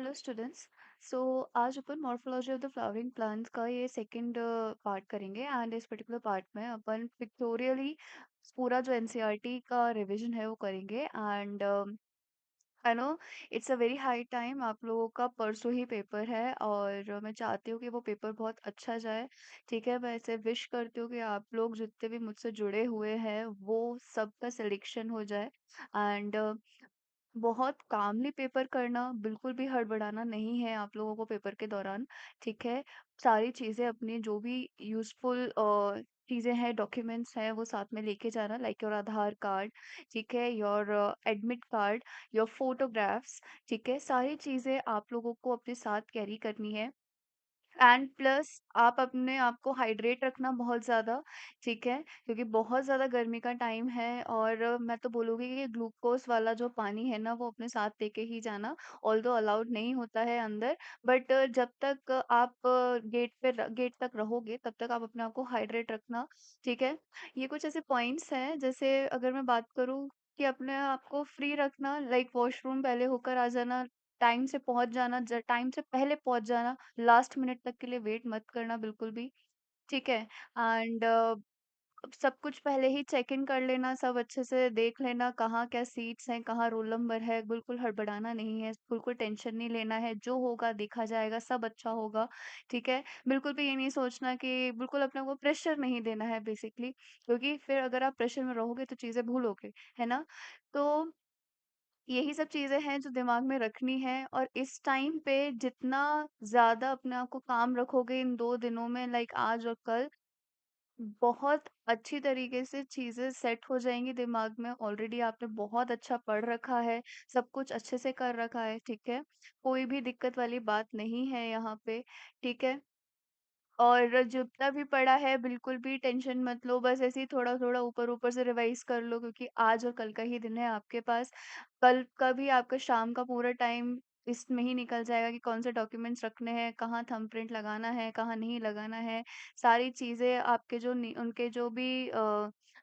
Hello students. So आज अपन morphology of the flowering plants का ये सेकंड पार्ट करेंगे एंड इस पर्टिकुलर पार्ट में अपन पिक्टोरियली पूरा जो एनसीईआरटी का रिवीजन है वो करेंगे and I know it's a very high time. आप लोगों का परसों ही पेपर है और मैं चाहती हूँ कि वो पेपर बहुत अच्छा जाए। ठीक है, मैं ऐसे विश करती हूँ कि आप लोग जितने भी मुझसे जुड़े हुए हैं वो सबका सिलेक्शन हो जाए एंड बहुत कामली पेपर करना, बिल्कुल भी हड़बड़ाना नहीं है आप लोगों को पेपर के दौरान। ठीक है, सारी चीज़ें अपनी जो भी यूज़फुल चीज़ें हैं, डॉक्यूमेंट्स हैं, वो साथ में लेके जाना, लाइक योर आधार कार्ड। ठीक है, your admit card, your photographs. ठीक है, सारी चीज़ें आप लोगों को अपने साथ कैरी करनी है। एंड प्लस आप अपने आप को हाइड्रेट रखना बहुत ज़्यादा। ठीक है, क्योंकि बहुत ज़्यादा गर्मी का टाइम है और मैं तो बोलूँगी कि ग्लूकोज़ वाला जो पानी है ना वो अपने साथ लेके ही जाना। ऑल्दो अलाउड नहीं होता है अंदर, बट जब तक आप गेट तक रहोगे तब तक आप अपने आप को हाइड्रेट रखना। ठीक है, ये कुछ ऐसे पॉइंट्स हैं, जैसे अगर मैं बात करूँ कि अपने आप को फ्री रखना, लाइक वॉशरूम पहले होकर आ जाना, टाइम से पहुंच जाना, टाइम से पहले पहुंच जाना, लास्ट मिनट तक के लिए वेट मत करना बिल्कुल भी। ठीक है, एंड सब कुछ पहले ही चेक इन कर लेना, सब अच्छे से देख लेना कहाँ क्या सीट्स हैं, कहाँ रोल नंबर है। बिल्कुल हड़बड़ाना नहीं है, बिल्कुल टेंशन नहीं लेना है, जो होगा देखा जाएगा, सब अच्छा होगा। ठीक है, बिल्कुल भी ये नहीं सोचना कि बिल्कुल अपने को प्रेशर नहीं देना है बेसिकली, क्योंकि फिर अगर आप प्रेशर में रहोगे तो चीज़ें भूलोगे, है ना। तो यही सब चीज़ें हैं जो दिमाग में रखनी है, और इस टाइम पे जितना ज़्यादा अपने आप को काम रखोगे इन 2 दिनों में, लाइक आज और कल, बहुत अच्छी तरीके से चीज़ें सेट हो जाएँगी दिमाग में। ऑलरेडी आपने बहुत अच्छा पढ़ रखा है, सब कुछ अच्छे से कर रखा है, ठीक है? कोई भी दिक्कत वाली बात नहीं है यहाँ पे, ठीक है? और जितना भी पढ़ा है बिल्कुल भी टेंशन मत लो, बस ऐसे ही थोड़ा-थोड़ा ऊपर-ऊपर से रिवाइज़ कर लो, क्योंकि आज और कल का ही दिन है आपके पास। कल का भी आपका शाम का पूरा टाइम इसमें ही निकल जाएगा कि कौन से डॉक्यूमेंट्स रखने हैं, कहाँ थंबप्रिंट लगाना है, कहाँ नहीं लगाना है। सारी चीज़ें आपके जो उनके जो भी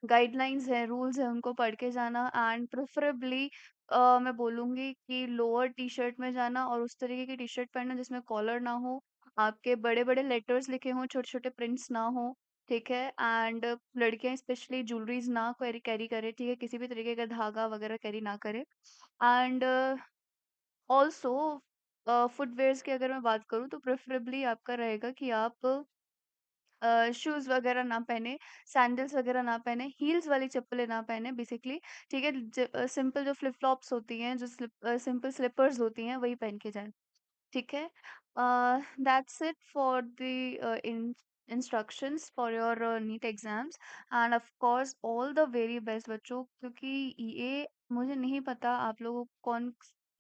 गाइडलाइंस हैं, रूल्स हैं, उनको पढ़ के जाना। एंड प्रेफ़रेबली मैं बोलूँगी कि लोअर टी-शर्ट में जाना और उस तरीके की टी-शर्ट पहनना जिसमें कॉलर ना हो, आपके बड़े-बड़े लेटर्स लिखे हों, छोटे-छोटे प्रिंट्स ना हो। ठीक है, एंड लड़कियाँ स्पेशली ज्वेलरीज़ ना कैरी कैरी करें, ठीक है? किसी भी तरीके का धागा वगैरह कैरी ना करें। एंड ऑल्सो फुटवियर्स की अगर मैं बात करूँ तो प्रेफ़रेबली आपका रहेगा कि आप शूज़ वगैरह ना पहने, सैंडल्स वगैरह ना पहने, हील्स वाली चप्पलें ना पहने बेसिकली। ठीक है? सिंपल जो फ्लिप-फ्लॉप्स होती हैं, जो सिंपल स्लीपर्स होती हैं, वही पहन के जाएँ। ठीक है, that's it for the instructions for your NEET exams. And of course all the very best बच्चों, क्योंकि ये मुझे नहीं पता आप लोगों को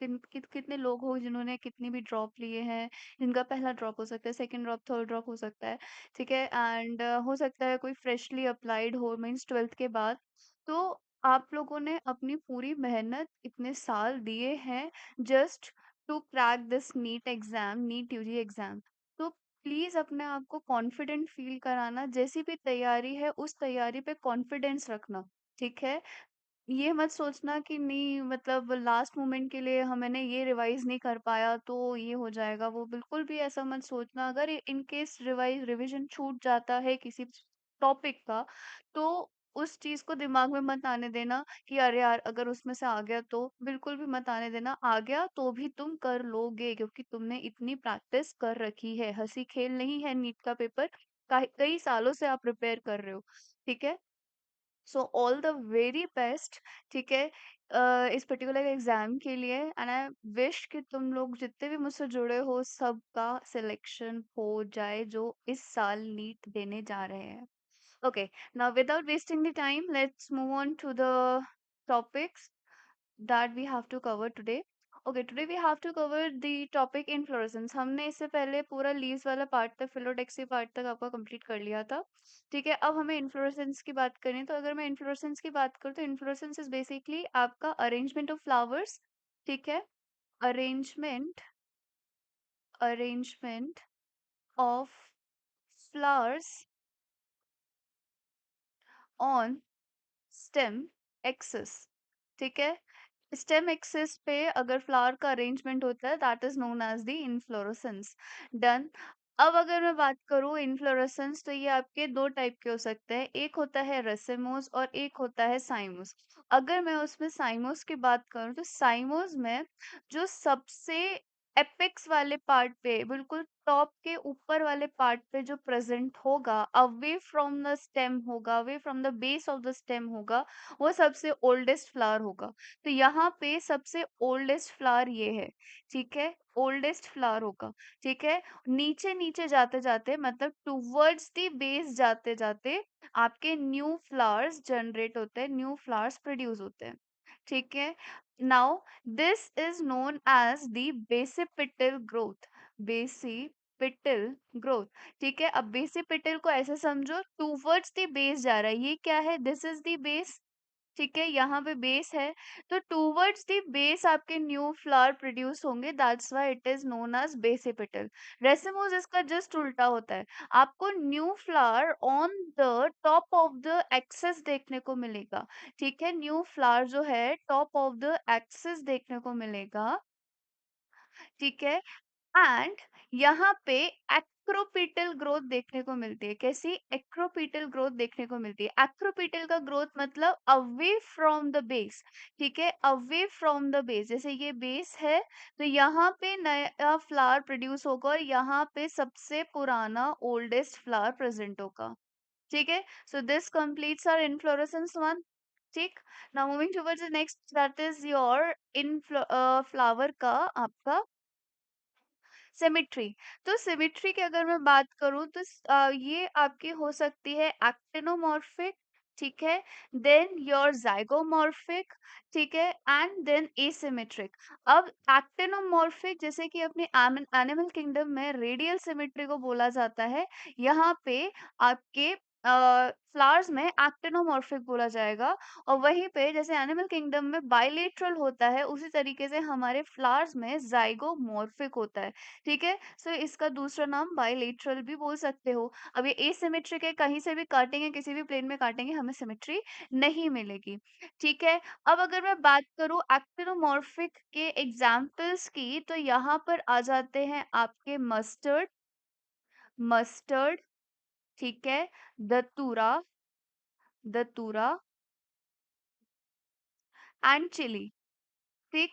कितने लोग हो जिन्होंने कितनी भी ड्रॉप लिए हैं। जिनका पहला ड्रॉप हो सकता है, सेकंड ड्रॉप, थर्ड ड्रॉप हो सकता है। ठीक है, एंड हो सकता है कोई फ्रेशली अप्लाइड हो, मीन्स ट्वेल्थ के बाद। तो आप लोगों ने अपनी पूरी मेहनत इतने साल दिए हैं just to crack this NEET exam, NEET UG exam. तो प्लीज अपने आप को कॉन्फिडेंट फील कराना, जैसी भी तैयारी है उस तैयारी पे कॉन्फिडेंस रखना। ठीक है, ये मत सोचना कि नहीं, मतलब लास्ट मोमेंट के लिए हम मैंने ये रिवाइज नहीं कर पाया तो ये हो जाएगा, वो बिल्कुल भी ऐसा मत सोचना। अगर इन केस रिवीजन छूट जाता है किसी टॉपिक का, तो उस चीज को दिमाग में मत आने देना कि अरे यार अगर उसमें से आ गया तो, बिल्कुल भी मत आने देना। आ गया तो भी तुम कर लोगे, क्योंकि तुमने इतनी प्रैक्टिस कर रखी है। हंसी खेल नहीं है नीट का पेपर, कई सालों से आप प्रिपेयर कर रहे हो। ठीक है, so all the very best. ठीक है, इस पर्टिकुलर एग्जाम के लिए, एंड आई विश कि तुम लोग जितने भी मुझसे जुड़े हो सबका सिलेक्शन हो जाए जो इस साल नीट देने जा रहे हैं। Okay, now without wasting the time, let's move on to the topics that we have to cover today. Okay, today we have to cover the topic inflorescence. हमने इससे पहले पूरा लीव्स वाला पार्ट तक, फिलोडेक्सी पार्ट तक आपका कंप्लीट कर लिया था। ठीक है, अब हमें इन्फ्लोरेसेंस की बात करनी है। तो अगर मैं इन्फ्लोरेसेंस की बात करूँ तो इन्फ्लोरेसेंस इज बेसिकली आपका अरेंजमेंट ऑफ फ्लावर्स। ठीक है, arrangement arrangement of flowers on stem axis. ठीक है, स्टेम एक्सिस पे अगर फ्लावर का अरेंजमेंट होता है that is known as the inflorescence. Done. अब अगर मैं बात करूँ इनफ्लोरेसेंस, तो ये आपके दो टाइप के हो सकते हैं, एक होता है रेसेमोस और एक होता है साइमोस। अगर मैं उसमें साइमोस की बात करूँ तो साइमोस में जो सबसे एपेक्स वाले पार्ट पे, बिल्कुल टॉप के ऊपर वाले पार्ट पे जो प्रेजेंट होगा, अवे फ्रॉम द स्टेम होगा, away from the base of the stem होगा, वो सबसे ओल्डेस्ट फ्लावर होगा। तो यहाँ पे सबसे ओल्डेस्ट फ्लावर ये है, ठीक है, ओल्डेस्ट फ्लावर होगा, ठीक है। नीचे नीचे जाते जाते, मतलब टूवर्ड्स द बेस जाते जाते, आपके न्यू फ्लावर्स जनरेट होते हैं, न्यू फ्लावर्स प्रोड्यूस होते हैं, ठीक है। Now this is known as the basipetal growth, basipetal growth, ठीक है। अब बेसिपिटल को ऐसे समझो, टूवर्ड्स द बेस जा रहा है, ये क्या है, दिस इज द बेस, ठीक है, यहाँ पे बेस है, तो टूवर्ड्स द बेस आपके न्यू फ्लावर प्रोड्यूस होंगे, that's why it is known as basipetal. Racemose इसका जस्ट उल्टा होता है, आपको new flower on the top of the axis देखने को मिलेगा, ठीक है, न्यू फ्लावर जो है टॉप ऑफ द एक्सेस देखने को मिलेगा, ठीक है। एंड यहाँ पे एक्रोपीटल ग्रोथ देखने को मिलती है, कैसी एक्रोपीटल ग्रोथ देखने को मिलती है, एक्रोपीटल का ग्रोथ मतलब अवे फ्रॉम द बेस, ठीक है, अवे फ्रॉम द बेस, जैसे ये बेस है, तो यहाँ पे नया फ्लावर प्रोड्यूस होगा और यहाँ पे सबसे पुराना ओल्डेस्ट फ्लावर प्रेजेंट होगा, ठीक है। So this completes our inflorescence one, ठीक। Now moving towards the next, that is your in flower का आपका सिमिट्री। तो सिमिट्री की अगर मैं बात करूं तो ये आपकी हो सकती है एक्टिनोमॉर्फिक, ठीक है, देन योर जाइगोमॉर्फिक, ठीक है, एंड देन एसिमेट्रिक। अब एक्टिनोमॉर्फिक जैसे कि अपने एनिमल किंगडम में रेडियल सिमिट्री को बोला जाता है, यहाँ पे आपके फ्लावर्स में एक्टिनोमॉर्फिक बोला जाएगा, और वहीं पे जैसे एनिमल किंगडम में बाइलेटरल होता है, उसी तरीके से हमारे फ्लावर्स में जाइगोमॉर्फिक होता है, ठीक है। सो इसका दूसरा नाम बाइलेटरल भी बोल सकते हो। अब ये एसिमेट्रिक है, कहीं से भी काटेंगे, किसी भी प्लेन में काटेंगे, हमें सिमेट्री नहीं मिलेगी, ठीक है। अब अगर मैं बात करूं एक्टिनोमॉर्फिक के एग्जाम्पल्स की, तो यहाँ पर आ जाते हैं आपके मस्टर्ड, मस्टर्ड, ठीक है, दतूरा, दतूरा एंड चिली, ठीक,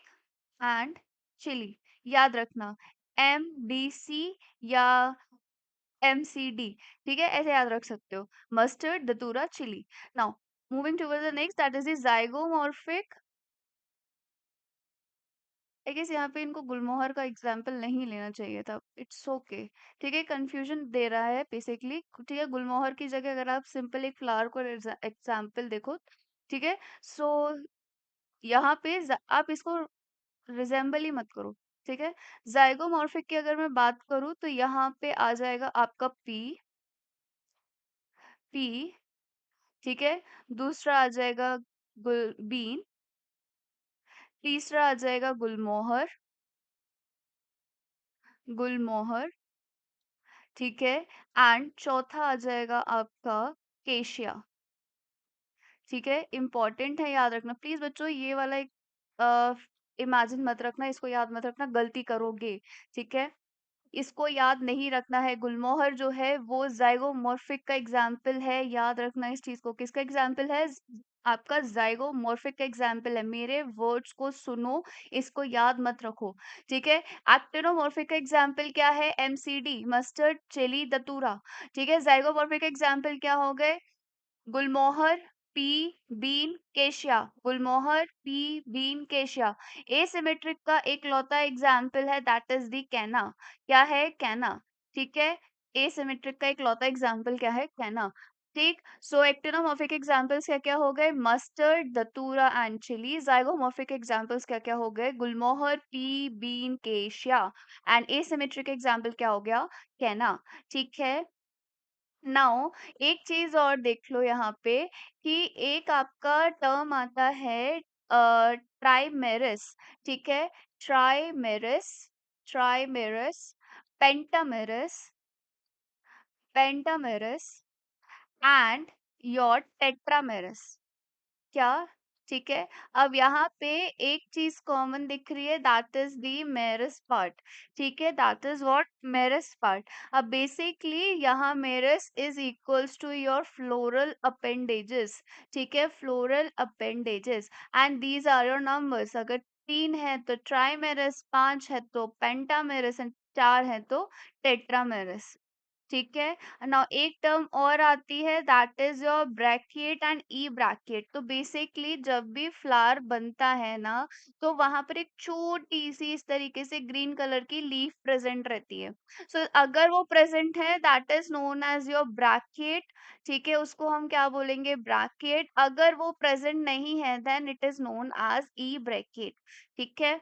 एंड चिली, याद रखना, MDC या MCD, ठीक है, ऐसे याद रख सकते हो, mustard, datura, chilli. Now moving towards the next, that is the zygomorphic. I guess यहाँ पे इनको गुलमोहर का एग्जाम्पल नहीं लेना चाहिए था, इट्स ओके, ठीक है, कंफ्यूजन दे रहा है बेसिकली, ठीक है। गुलमोहर की जगह अगर आप सिंपल एक फ्लावर को एग्जाम्पल देखो, ठीक है। सो यहाँ पे आप इसको रिजेंबल ही मत करो, ठीक है। जाइगोमॉर्फिक की अगर मैं बात करूँ तो यहाँ पे आ जाएगा आपका पी, पी, ठीक है, दूसरा आ जाएगा गुल बीन, तीसरा आ जाएगा गुलमोहर, गुलमोहर, ठीक है, एंड चौथा आ जाएगा आपका केशिया, ठीक है। इंपॉर्टेंट है, याद रखना प्लीज बच्चों, ये वाला एक इमेजिन मत रखना, इसको याद मत रखना, गलती करोगे, ठीक है। इसको याद नहीं रखना है, गुलमोहर जो है वो जाइगोमॉर्फिक का एग्जाम्पल है, याद रखना इस चीज को, किसका एग्जाम्पल है, आपका जाइगोमॉर्फिक का एग्जाम्पल है, मेरे वर्ड्स को सुनो, इसको याद मत रखो, ठीक है। एक्टिनोमॉर्फिक का एग्जाम्पल क्या है, MCD, मस्टर्ड, चिली, दतूरा, ठीक है। जाइगोमॉर्फिक का एग्जाम्पल क्या हो गए, gulmohar, pea, bean, cassia, gulmohar, pea, bean, cassia. Asymmetric का एक लौता एग्जाम्पल है, दैट इज दी कैना, क्या है, कैना, ठीक है। एसिमेट्रिक का एक लौता एग्जाम्पल क्या है, कैना, ठीक। सो एक्टिनोमॉर्फिक एग्जाम्पल्स क्या क्या हो गए, mustard, datura and chilli. Zygomorphic examples क्या क्या हो गए, gulmohar, pea, bean, cassia. And asymmetric example क्या हो गया, कैना, ठीक है। नाउ एक चीज और देख लो यहाँ पे, कि एक आपका टर्म आता है ट्राइमेरिस, ठीक है, ट्राइमेरिस, ट्राइमेरिस, पेंटामेरिस, पेंटामेरिस एंड योर टेट्रामेरिस, क्या, ठीक है। अब यहाँ पे एक चीज कॉमन दिख रही है, that is the merous part. ठीक है, that is what merous part. अब बेसिकली यहाँ merous is equals to your floral appendages. ठीक है, floral appendages, and these are your numbers. अगर 3 है तो ट्राइमेरस, 5 है तो पेंटामेरस, एंड 4 है तो टेट्रामेरस। ठीक है। नाउ एक टर्म और आती है, दैट इज योर ब्रैकिएट एंड ई ब्रैकिएट। तो बेसिकली जब भी फ्लावर बनता है ना, तो वहां पर एक छोटी सी इस तरीके से ग्रीन कलर की लीफ प्रेजेंट रहती है। सो अगर वो प्रेजेंट है, that is known as your bracteate. ठीक है, उसको हम क्या बोलेंगे, ब्रैकिएट। अगर वो प्रेजेंट नहीं है, then it is known as ebracteate. ठीक है।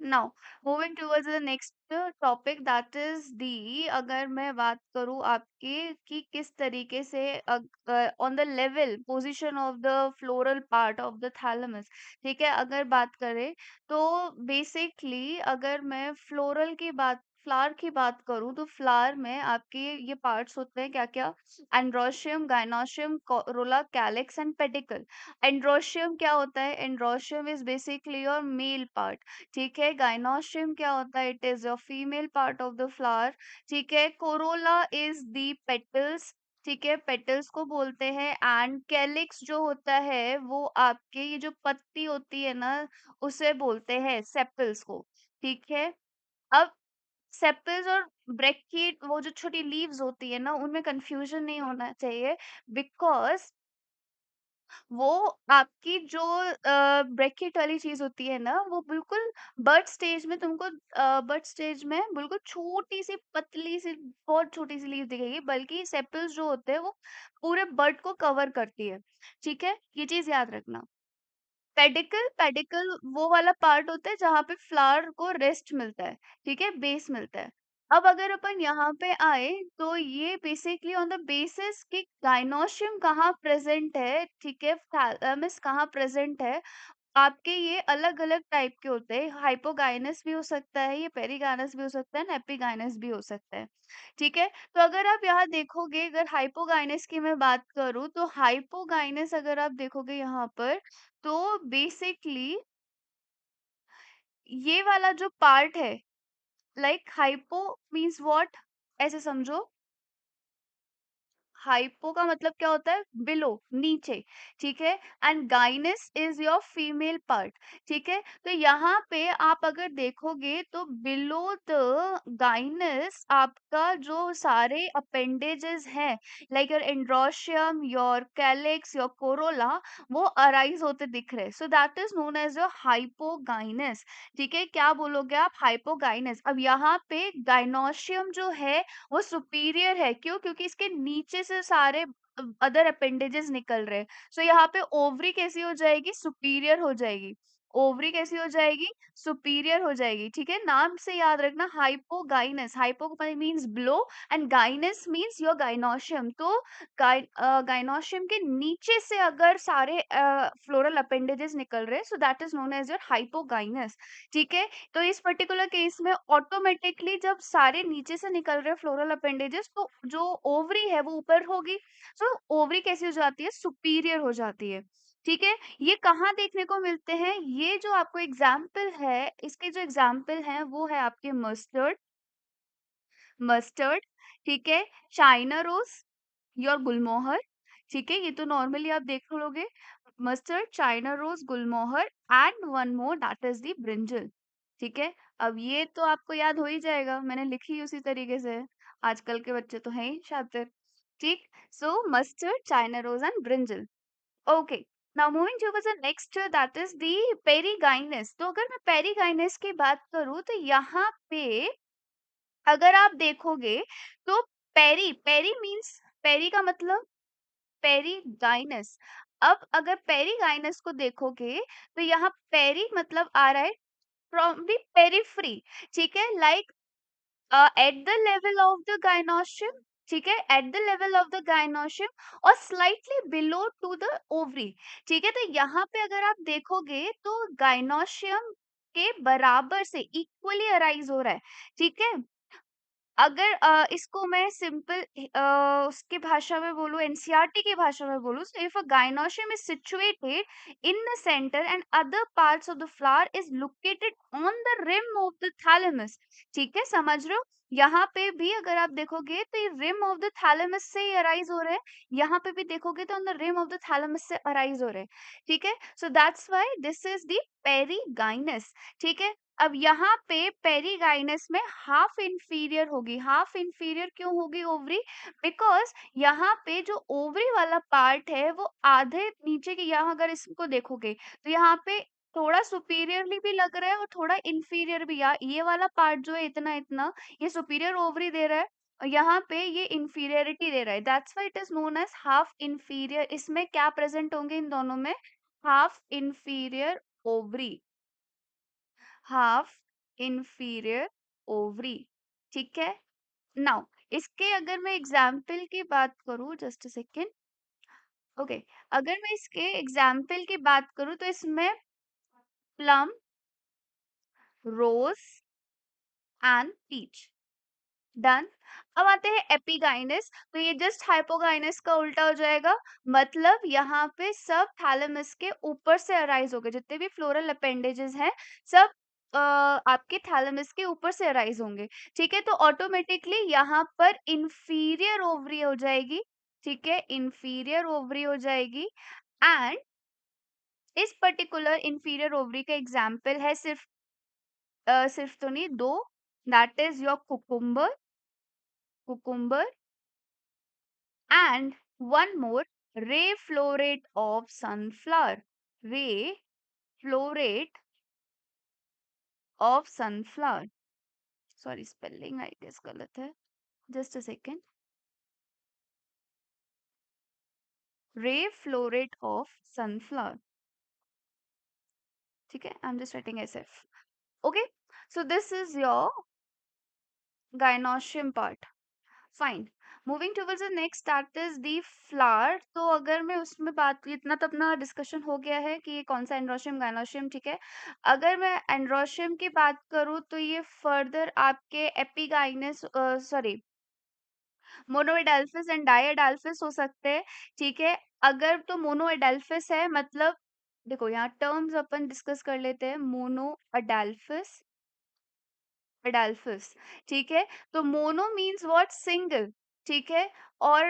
Now moving towards the next topic, that is the, अगर मैं बात करूं आपके कि किस तरीके से on the level position of the floral part of the thalamus. ठीक है, अगर बात करें तो बेसिकली अगर मैं फ्लावर की बात करूं, तो फ्लावर में आपके ये पार्ट्स होते हैं क्या क्या, androecium, gynoecium, Corolla, calyx and pedicle. Androecium क्या होता है, androecium is basically your male part. ठीक है, गाइनोशियम क्या होता है, it is your female part of the flower. ठीक है, कोरोला इज दी पेटल्स। ठीक है, पेटल्स को बोलते हैं। एंड कैलिक्स जो होता है वो आपके ये जो पत्ती होती है ना, उसे बोलते हैं सेपल्स को। ठीक है। अब सेपल्स और ब्रैकिएट, वो जो छोटी लीव्स होती है ना, उनमें कंफ्यूजन नहीं होना चाहिए, बिकॉज वो आपकी जो ब्रैकेट वाली चीज होती है ना, वो बिल्कुल बर्ड स्टेज में तुमको, बर्ड स्टेज में बिल्कुल छोटी सी पतली सी बहुत छोटी सी लीव दिखेगी, बल्कि सेपल्स जो होते हैं वो पूरे बर्ड को कवर करती है। ठीक है, ये चीज याद रखना। पेडिकल, पेडिकल वो वाला पार्ट होता है जहाँ पे फ्लावर को रेस्ट मिलता है। ठीक है, बेस मिलता है। अब अगर अपन यहाँ पे आए, तो ये बेसिकली ऑन द बेसिस कि गाइनोशियम कहाँ प्रेजेंट है, ठीक है, थैलेमस कहाँ प्रेजेंट है, आपके ये अलग-अलग टाइप के होते हैं। हाइपोगाइनस भी हो सकता है, ये पेरिगाइनस भी हो सकता है, एंड एपिगाइनस भी हो सकता है। ठीक है? तो अगर आप यहाँ देखोगे, अगर हाइपोगाइनस की मैं बात करूँ, तो हाइपोगाइनस अगर आप देखोगे यहाँ पर, तो बेसिकली ये वाला जो पार्ट है, लाइक हाइपो मीन्स व्हाट? ऐसे समझो, हाइपो का मतलब क्या होता है, बिलो, नीचे। ठीक है, and gynous is your female part. ठीक है, तो यहाँ पे आप अगर देखोगे तो बिलो द गाइनस आपका जो सारे अपेंडेजेस हैं, like your androecium, your calyx, your corolla, वो अराइज होते दिख रहे, so that is known as your hypogynous. ठीक है, क्या बोलोगे आप, हाइपोगाइनस। अब यहाँ पे गाइनोशियम जो है वो सुपीरियर है, क्यों, क्योंकि इसके नीचे से सारे अदर अपेंडेजेस निकल रहे हैं। सो यहाँ पे ओवरी कैसी हो जाएगी, सुपीरियर हो जाएगी। ओवरी कैसी हो जाएगी, सुपीरियर हो जाएगी। ठीक है, नाम से याद रखना, hypogynous, hypo means below, and gynous means your gynoecium. तो गाइनोशियम के नीचे से अगर सारे फ्लोरल अपेंडेजेस निकल रहे हैं, so that is known as your hypogynous. ठीक है, तो इस पर्टिकुलर केस में ऑटोमेटिकली जब सारे नीचे से निकल रहे फ्लोरल अपेंडेजेस, तो जो ओवरी है वो ऊपर होगी। सो ओवरी कैसी हो जाती है, सुपीरियर हो जाती है। ठीक है, ये कहाँ देखने को मिलते हैं, ये जो आपको एग्जाम्पल है, इसके जो एग्जाम्पल हैं वो है आपके मस्टर्ड, मस्टर्ड, ठीक है, चाइना रोज, योर गुलमोहर। ठीक है, ये तो नॉर्मली आप देख लोगे, mustard, China rose, gulmohar, and one more that is the brinjal. ठीक है, अब ये तो आपको याद हो ही जाएगा, मैंने लिखी उसी तरीके से है। आजकल के बच्चे तो हैं ही शातिर। ठीक, so mustard, China rose and brinjal. Okay, now moving towards the next, that is the perigynous. तो अगर मैं पेरिगाइनस की बात करूं, तो यहाँ पे अगर आप देखोगे, तो पेरी, पेरी मीन्स, पेरी का मतलब पेरीगाइनस। अब अगर पेरीगाइनस को देखोगे, तो यहाँ पेरी मतलब आ रहा है फ्रॉम द पेरिफ्री। ठीक है, like at the level of the gynoecium. ठीक है, at the level of the gynoecium और slightly below to the ovary. ठीक है, तो यहाँ पे अगर आप देखोगे, तो गाइनोशियम के बराबर से इक्वली अराइज हो रहा है। ठीक है, अगर इसको मैं सिंपल उसकी भाषा में बोलूँ, एनसीईआरटी की भाषा में बोलूँ, so if a gynoecium is situated in the center and other parts of the flower is located on the rim of the thalamus, ठीक है, समझ रहे हो? यहाँ पे भी अगर आप देखोगे तो ये रिम ऑफ द थैलेमस से ही अराइज हो रहे हैं, यहाँ पे भी देखोगे तो on the rim of the thalamus से अराइज हो रहे हैं, ठीक है? So that's why this is the perigynous, ठीक है? अब यहाँ पे पेरीगाइनस में हाफ इंफीरियर होगी। हाफ इंफीरियर क्यों होगी ओवरी? बिकॉज यहाँ पे जो ओवरी वाला पार्ट है वो आधे नीचे के, यहाँ अगर इसको देखोगे तो यहाँ पे थोड़ा सुपीरियरली भी लग रहा है और थोड़ा इंफीरियर भी। ये वाला पार्ट जो है इतना इतना, ये सुपीरियर ओवरी दे रहा है और यहाँ पे ये इंफीरियरिटी दे रहा है। That's why it is known as half inferior. इसमें क्या प्रेजेंट होंगे इन दोनों में? Half inferior ovary, half inferior ovary, ठीक है? नाउ इसके अगर मैं एग्जाम्पल की बात करूं, जस्ट अ सेकेंड, ओके, अगर मैं इसके एग्जाम्पल की बात करूं तो इसमें plum, rose and peach, done. अब आते हैं एपिगाइनस, तो ये जस्ट हाइपोगाइनस का उल्टा हो जाएगा। मतलब यहाँ पे सब थैलेमस के ऊपर से अराइज होंगे, जितने भी फ्लोरल अपेंडेजेस हैं सब आपके थैलेमस के ऊपर से अराइज होंगे, ठीक है? तो ऑटोमेटिकली यहाँ पर इंफीरियर ओवरी हो जाएगी, ठीक है? इंफीरियर ओवरी हो जाएगी। एंड इस पर्टिकुलर इंफीरियर ओवरी का एग्जाम्पल है सिर्फ तो नहीं, दो, that is your cucumber, cucumber, and one more, ray florate of sunflower, ray florate of sunflower, sorry spelling I guess गलत है, just a second, ray florate of sunflower, ठीक है? I'm just writing SF, okay? So this is your gynoecium part. Fine, moving towards the next, that is the flower. तो अगर मैं उसमें बात, इतना तो अपना डिस्कशन हो गया है कि ये कौन सा एंड्रोशियम गायनोशियम, ठीक है? अगर मैं एंड्रोशियम की बात करूँ तो ये फर्दर आपके एपिगाइनस, सॉरी, मोनोएडाल्फिस एंड डाइएडाल्फिस हो सकते हैं, ठीक है? अगर तो मोनोएडाल्फिस है, मतलब देखो यहाँ टर्म्स अपन डिस्कस कर लेते हैं। मोनोएडाल्फिस, अडाल्फस, ठीक है? तो मोनो मीन्स व्हाट? सिंगल, ठीक है? और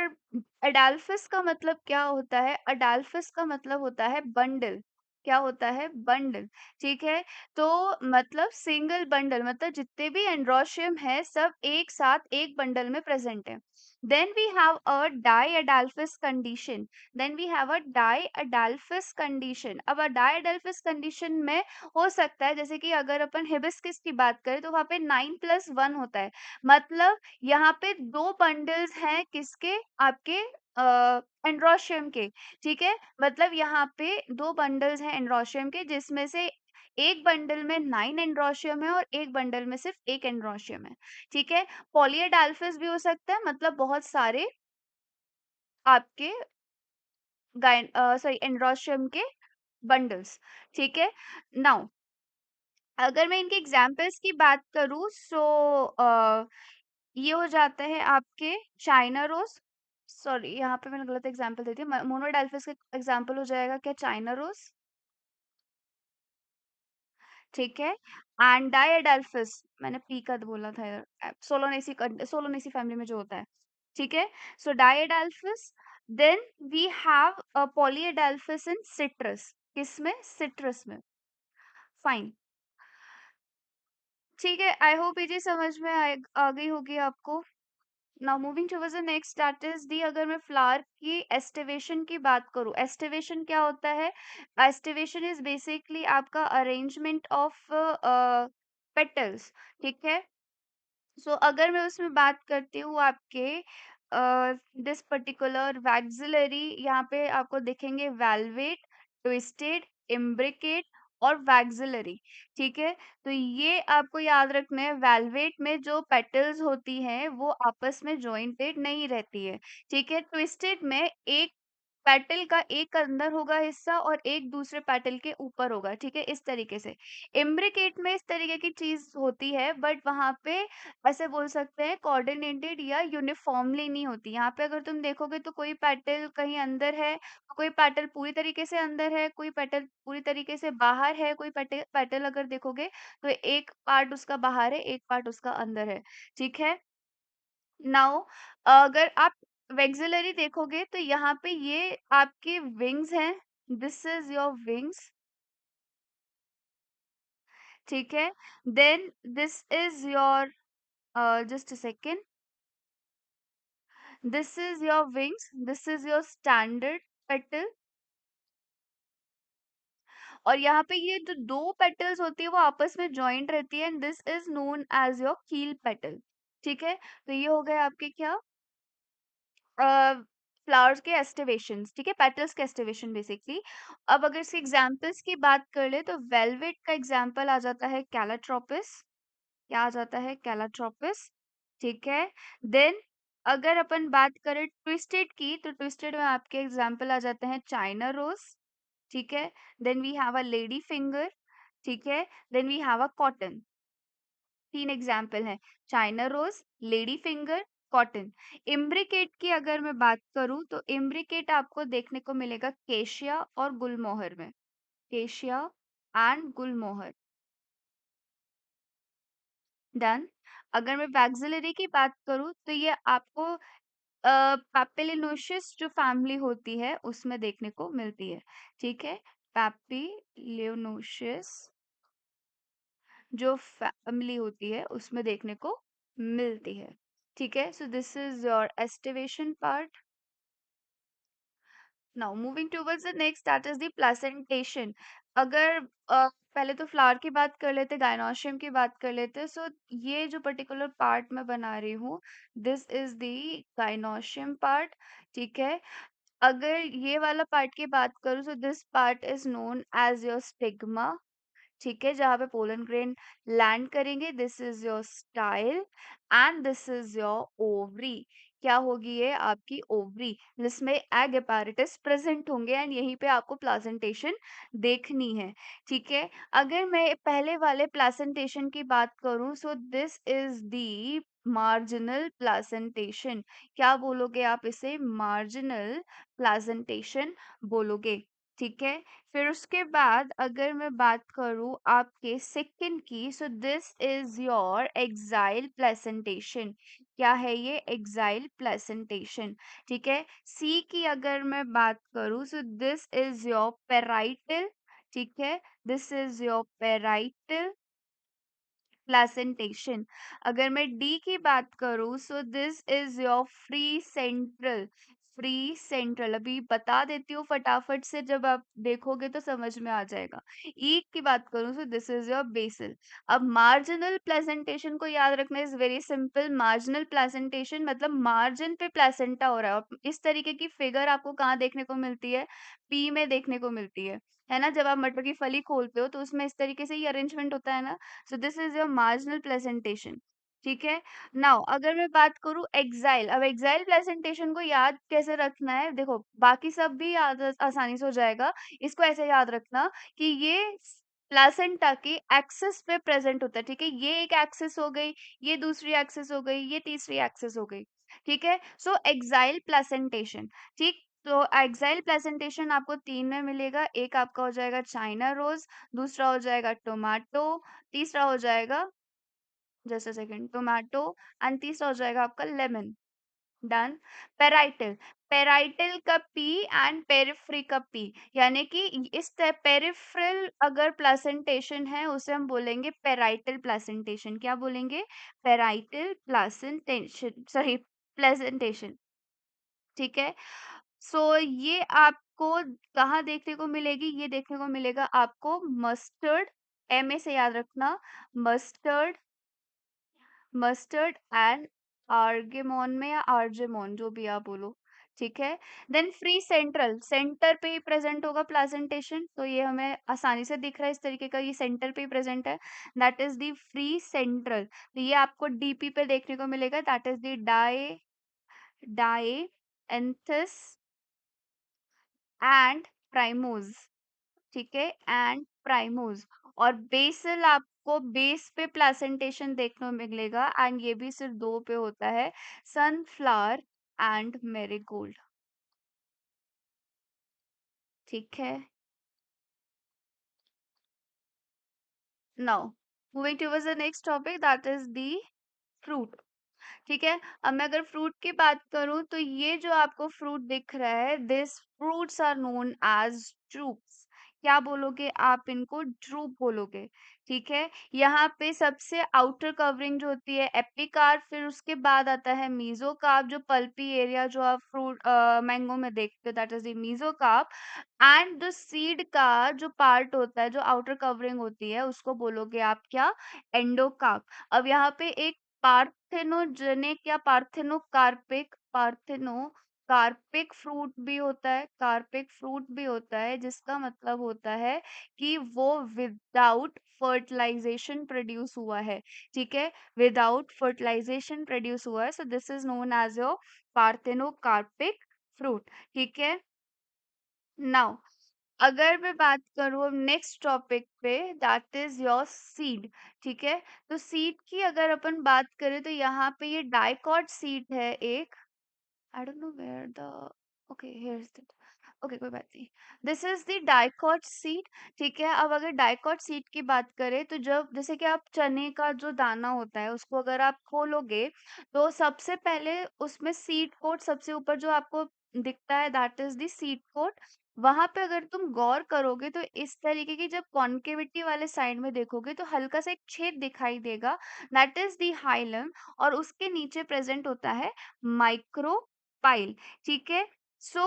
अडाल्फस का मतलब क्या होता है? अडाल्फस का मतलब होता है बंडल। क्या होता है? बंडल, ठीक है? तो मतलब सिंगल बंडल, मतलब जितने भी एंड्रोशियम है सब एक साथ एक बंडल में प्रेजेंट है। Then we have a diadelphous condition, then we have a diadelphous condition. अब डाइअडाल्फस कंडीशन में हो सकता है, जैसे कि अगर अपन हिबिस्किस की बात करें तो वहां पे 9+1 होता है, मतलब यहाँ पे दो बंडल्स हैं किसके? आपके एंड्रोशियम के, ठीक है? मतलब यहाँ पे दो बंडल्स हैं एंड्रोशियम के, जिसमें से एक बंडल में 9 एंड्रोशियम है और एक बंडल में सिर्फ एक एंड्रोशियम है, ठीक है? पॉलीएडाल्फिस भी हो सकता है, मतलब बहुत सारे आपके सॉरी एंड्रोशियम के बंडल्स, ठीक है? नाउ अगर मैं इनके एग्जाम्पल्स की बात करूँ, सो ये हो जाता है आपके चाइना रोज, सॉरी यहाँ पे मैंने गलत एग्जाम्पल दे दिया। मोनोडाल्फिस का एग्जाम्पल हो जाएगा क्या? चाइना रोज, ठीक है? एंड डाइएडाल्फिस, मैंने पी का बोला था इधर, सोलोनेसी फैमिली में जो होता है, ठीक है? So diadelphous, then we have a polyadelphous in citrus, किसमें? सिट्रस में, फाइन, ठीक है? आई होप ये चीज समझ में आ गई होगी आपको। Now moving towards the next, that is the, अगर मैं फ्लावर की एस्टिवेशन की बात करूं, एस्टिवेशन क्या होता है? एस्टिवेशन इज बेसिकली आपका अरेंजमेंट ऑफ पेटल्स, ठीक है? सो अगर मैं उसमें बात करती हूँ आपके दिस पर्टिकुलर वैक्सिलरी, यहाँ पे आपको दिखेंगे वेलवेट, ट्विस्टेड, इम्ब्रिकेट और वैक्सिलरी, ठीक है? तो ये आपको याद रखना है, वेलवेट में जो पेटल्स होती हैं वो आपस में जॉइंटेड नहीं रहती है, ठीक है? ट्विस्टेड में एक पेटल का एक अंदर होगा हिस्सा और एक दूसरे पेटल के ऊपर होगा, ठीक है, इस तरीके से। इम्ब्रिकेट में इस तरीके की चीज होती है, बट वहां पे ऐसे बोल सकते हैं कोऑर्डिनेटेड या यूनिफॉर्मली नहीं होती। यहाँ पे अगर तुम देखोगे तो कोई पेटल कहीं अंदर है, कोई पेटल पूरी तरीके से अंदर है, कोई पेटल पूरी तरीके से बाहर है, कोई पेटल पेटल अगर देखोगे तो एक पार्ट उसका बाहर है, एक पार्ट उसका अंदर है, ठीक है। नाउ अगर आप वेक्सिलरी देखोगे तो यहाँ पे ये आपके विंग्स हैं, दिस इज योर विंग्स, ठीक है। Then this is your, just a second, this is your wings, this is your standard petal, और यहाँ पे ये जो दो पेटल्स होती है वो आपस में ज्वाइंट रहती है, and this is known as your keel petal, ठीक है। तो ये हो गए आपके क्या, फ्लावर्स के एस्टिवेशंस, ठीक है, पेटल्स के एस्टिवेशन बेसिकली। अब अगर इसके एग्जांपल्स की बात कर ले तो वेलवेट का एग्जांपल आ जाता है कैलाट्रोपिस, क्या आ जाता है, कैलाट्रोपिस, ठीक है। देन अगर अपन बात करें ट्विस्टेड की, तो ट्विस्टेड में आपके एग्जांपल आ जाते हैं चाइना रोज, ठीक है। Then we have a lady finger, ठीक है। Then we have a cotton, तीन एग्जाम्पल हैं, China rose, lady finger, cotton. Imbricate की अगर मैं बात करूं तो इम्ब्रिकेट आपको देखने को मिलेगा केशिया और गुलमोहर में, केशिया एंड गुलमोहर, डन। अगर मैं वैक्सिलरी की बात करूं तो ये आपको पैपिलिनोशियस जो फैमिली होती है उसमें देखने को मिलती है, ठीक है। पैपिलियोनोशियस जो फैमिली होती है उसमें देखने को मिलती है, ठीक है। So this is your aestivation part. Now moving towards the next, that is the placentation. अगर पहले तो फ्लावर की बात कर लेते, गायनोशियम की बात कर लेते, सो ये जो पर्टिकुलर पार्ट मैं बना रही हूँ, this is the gynoecium part, ठीक है। अगर ये वाला पार्ट की बात करूँ, so this part is known as your stigma, ठीक है, जहाँ पे पोलन ग्रेन लैंड करेंगे, this is your style, and this is your ovary. क्या होगी ये, आपकी ओवरी, जिसमें एग एपारेटस प्रेजेंट होंगे, एंड यहीं पे आपको प्लासेंटेशन देखनी है, ठीक है। अगर मैं पहले वाले प्लासेंटेशन की बात करूं, so this is the marginal placentation, क्या बोलोगे आप इसे, मार्जिनल प्लासेंटेशन बोलोगे, ठीक है। फिर उसके बाद अगर मैं बात करूं आपके सेकंड की, सो this is your exile placentation, क्या है ये, एक्साइल प्लेसेंटेशन, ठीक है। सी की अगर मैं बात करूं, so this is your parietal, ठीक है, this is your parietal placentation. अगर मैं डी की बात करूं, so this is your free central, free central, अभी बता देती हूँ फटाफट से, जब आप देखोगे तो समझ में आ जाएगा। ई की बात करूं, so this is your basal. अब मार्जिनल प्लेसेंटेशन को याद रखना is very simple, marginal placentation मतलब मार्जिन पे प्लेसेंटा हो रहा है, और इस तरीके की फिगर आपको कहाँ देखने को मिलती है, पी में देखने को मिलती है ना। जब आप मटर की फली खोलते हो तो उसमें इस तरीके से ही अरेंजमेंट होता है ना। सो this is your marginal placentation, ठीक है। नाउ अगर मैं बात करूं एक्साइल, अब एक्साइल प्लेसेंटेशन को याद कैसे रखना है, देखो बाकी सब भी याद आसानी से हो जाएगा, इसको ऐसे याद रखना कि ये प्लेसेंटा के एक्सिस पे प्रेजेंट होता है, ठीक है। ये एक एक्सिस हो गई, ये दूसरी एक्सिस हो गई, ये तीसरी एक्सिस हो गई, ठीक है। सो एक्साइल प्लेसेंटेशन, ठीक। तो एक्साइल प्लेसेंटेशन आपको तीन में मिलेगा, एक आपका हो जाएगा चाइना रोज, दूसरा हो जाएगा टोमेटो, तीसरा हो जाएगा, just a second, tomato, and तीसरा हो जाएगा आपका लेमन, डन। पेराइटल, पेराइटल का पी एंड पेरिफ्री का पी, यानी कि इस पेरिफ्रल अगर प्लेसेंटेशन है उसे हम बोलेंगे पेराइटल प्लेसेंटेशन, क्या बोलेंगे, पेराइटल प्लेसेंटेशन, सॉरी, प्लेसेंटेशन, ठीक है। सो ये आपको कहाँ देखने को मिलेगी, ये देखने को मिलेगा आपको मस्टर्ड, एम ए से याद रखना, मस्टर्ड, मस्टर्ड एंड आर्गेमोन में, या आर्जेमोन, जो भी आप बोलो, ठीक है। देन फ्री सेंट्रल, सेंटर पे ही प्रेजेंट होगा प्लेसेंटेशन, तो ये हमें आसानी से दिख रहा है इस तरीके का, ये सेंटर पे ही प्रेजेंट है, that is the free central. तो ये आपको डीपी पे देखने को मिलेगा, that is the di dianthus and primrose, ठीक है, एंड प्राइमोज। और बेसल आपको बेस पे प्लेसेंटेशन देखने को मिलेगा, एंड ये भी सिर्फ दो पे होता है, सनफ्लावर एंड मेरीगोल्ड, ठीक है। Now moving towards the next topic, that is the fruit, ठीक है। अब मैं अगर फ्रूट की बात करूं तो ये जो आपको फ्रूट दिख रहा है, this fruits are known as drupes. क्या बोलोगे आप इनको? ड्रूप बोलोगे, ठीक है। यहाँ पे सबसे आउटर कवरिंग जो होती है एपिकार्प, फिर उसके बाद आता है मीजोकार्प, जो पल्पी एरिया जो आप फ्रूट मैंगो में देखते हो, that is the mesocarp. And the seed का जो पार्ट होता है, जो आउटर कवरिंग होती है, उसको बोलोगे आप क्या? एंडोकार्प। अब यहाँ पे एक पार्थेनोजेनिक या पार्थेनो कार्पिक फ्रूट भी होता है, कार्पिक फ्रूट भी होता है, जिसका मतलब होता है कि वो विदाउट फर्टिलाइजेशन प्रोड्यूस हुआ है, ठीक है, विदाउट फर्टिलाइजेशन प्रोड्यूस हुआ है। So this is known as your parthenocarpic fruit, ठीक है। नाउ अगर मैं बात करूँ नेक्स्ट टॉपिक पे, दैट इज योर सीड, ठीक है। तो सीड की अगर अपन बात करें तो यहाँ पे ये डाइकॉट सीड है एक, I don't know where the, okay, here's the, okay, कोई बात नहीं। This is the dicot seed, ठीक है। अब अगर डाइकॉट सीड की बात करें तो जब जैसे कि आप चने का जो दाना होता है उसको अगर आप खोलोगे तो सबसे पहले उसमें सीड कोट सबसे ऊपर जो आपको दिखता है, that is the seed coat. वहां पे अगर तुम गौर करोगे तो इस तरीके की जब कॉन्केविटी वाले साइड में देखोगे तो हल्का सा एक छेद दिखाई देगा, दैट इज द हाइलम। और उसके नीचे प्रेजेंट होता है माइक्रो पाइल, ठीक है। सो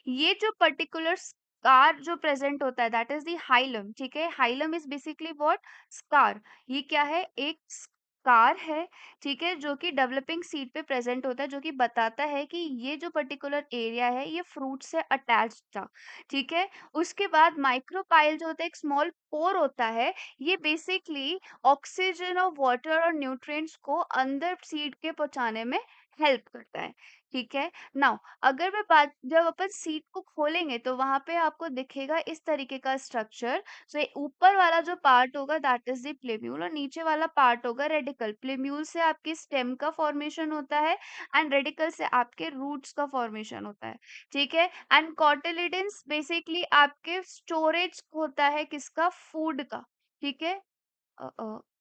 ये जो पर्टिकुलर स्कार जो प्रेजेंट होता है, दैट इज द हाइलम, ठीक है। Hilum is basically what? Scar. ये क्या है? एक स्कार है, ठीक है, जो कि डेवलपिंग सीड पे प्रेजेंट होता है, जो कि बताता है कि ये जो पर्टिकुलर एरिया है ये फ्रूट से अटैच्ड था, ठीक है। उसके बाद माइक्रोपाइल जो होता है, एक स्मॉल पोर होता है, ये बेसिकली ऑक्सीजन और वाटर और न्यूट्रिएंट्स को अंदर सीड के पहुंचाने में हेल्प करता है, ठीक है। नाउ अगर मैं बात जब अपन सीट को खोलेंगे तो वहां पे आपको दिखेगा इस तरीके का स्ट्रक्चर। सो ऊपर वाला जो पार्ट होगा दैट इज द प्लेम्यूल, और नीचे वाला पार्ट होगा रेडिकल। प्लेम्यूल से आपकी स्टेम का फॉर्मेशन होता है, एंड रेडिकल से आपके रूट्स का फॉर्मेशन होता है, ठीक है। एंड कॉटिलिडन्स बेसिकली आपके स्टोरेज होता है किसका? फूड का, ठीक है।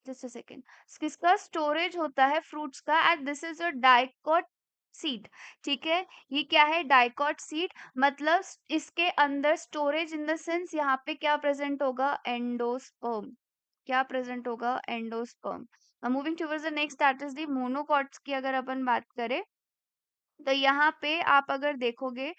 Just a second. किसका स्टोरेज होता है? फ्रूट्स का। And this is a dicot seed, ठीक है। ये क्या है? Dicot seed. मतलब इसके अंदर स्टोरेज इन द सेंस यहाँ पे क्या प्रेजेंट होगा? एंडोस्पर्म। क्या प्रेजेंट होगा? Endosperm. Moving towards the next, that is the monocots की अगर अपन बात करें तो यहाँ पे आप अगर देखोगे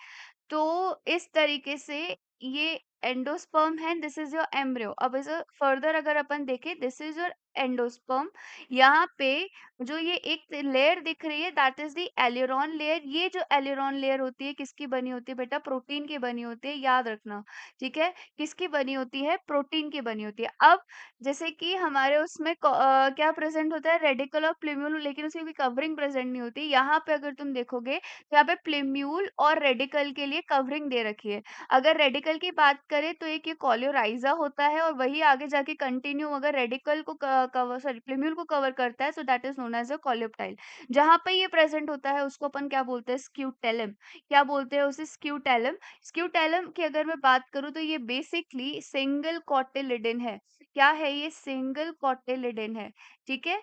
तो इस तरीके से ये एंडोस्पर्म है, दिस इज योर एम्ब्रियो। अब इसे फर्दर अगर अपन देखें, दिस इज योर एंडोस्पर्म। यहाँ पे जो ये एक लेयर दिख रही है दैट इज द एलियरॉन लेयर। ये जो एलियरॉन लेयर होती है किसकी बनी होती है बेटा? प्रोटीन की बनी होती है, याद रखना, ठीक है। किसकी बनी होती है? प्रोटीन की बनी होती है। अब जैसे कि हमारे उसमें क्या प्रेजेंट होता है? रेडिकल और प्लेम्यूल, लेकिन उसकी कोई कवरिंग प्रेजेंट नहीं होती। यहाँ पे अगर तुम देखोगे तो यहाँ पे प्लेम्यूल और रेडिकल के लिए कवरिंग दे रखी है। अगर रेडिकल की बात करें तो एक ये कोलियोराइजा होता है, और वही आगे जाके कंटिन्यू अगर रेडिकल को कवर सॉरी प्लेम्यूल को कवर करता है, so that is known as a coleoptile. जहां पे ये प्रेजेंट होता है उसको अपन क्या बोलते हैं? स्क्यूटेलम। क्या बोलते हैं उसे? स्क्यूटेलम। स्क्यूटेलम की अगर मैं बात करूं तो ये बेसिकली सिंगल कॉटिलिडन है। क्या है ये? सिंगल कॉटिलिडन है, ठीक है।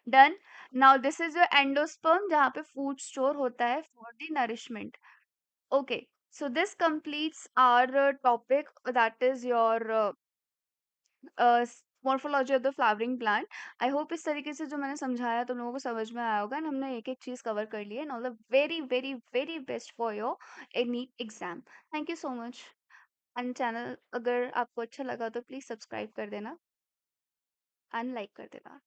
Done. Now this is your endosperm, जहाँ पे फूड स्टोर होता है for the nourishment. Okay, so this completes our topic, that is your morphology of the flowering plant. I hope इस तरीके से जो मैंने समझाया तुम लोगों को समझ में आया होगा, and हमने एक एक चीज कवर कर ली है। And all the very very very best for your NEET exam. Thank you so much. And channel अगर आपको अच्छा लगा तो प्लीज सब्सक्राइब कर देना एंड लाइक कर देना।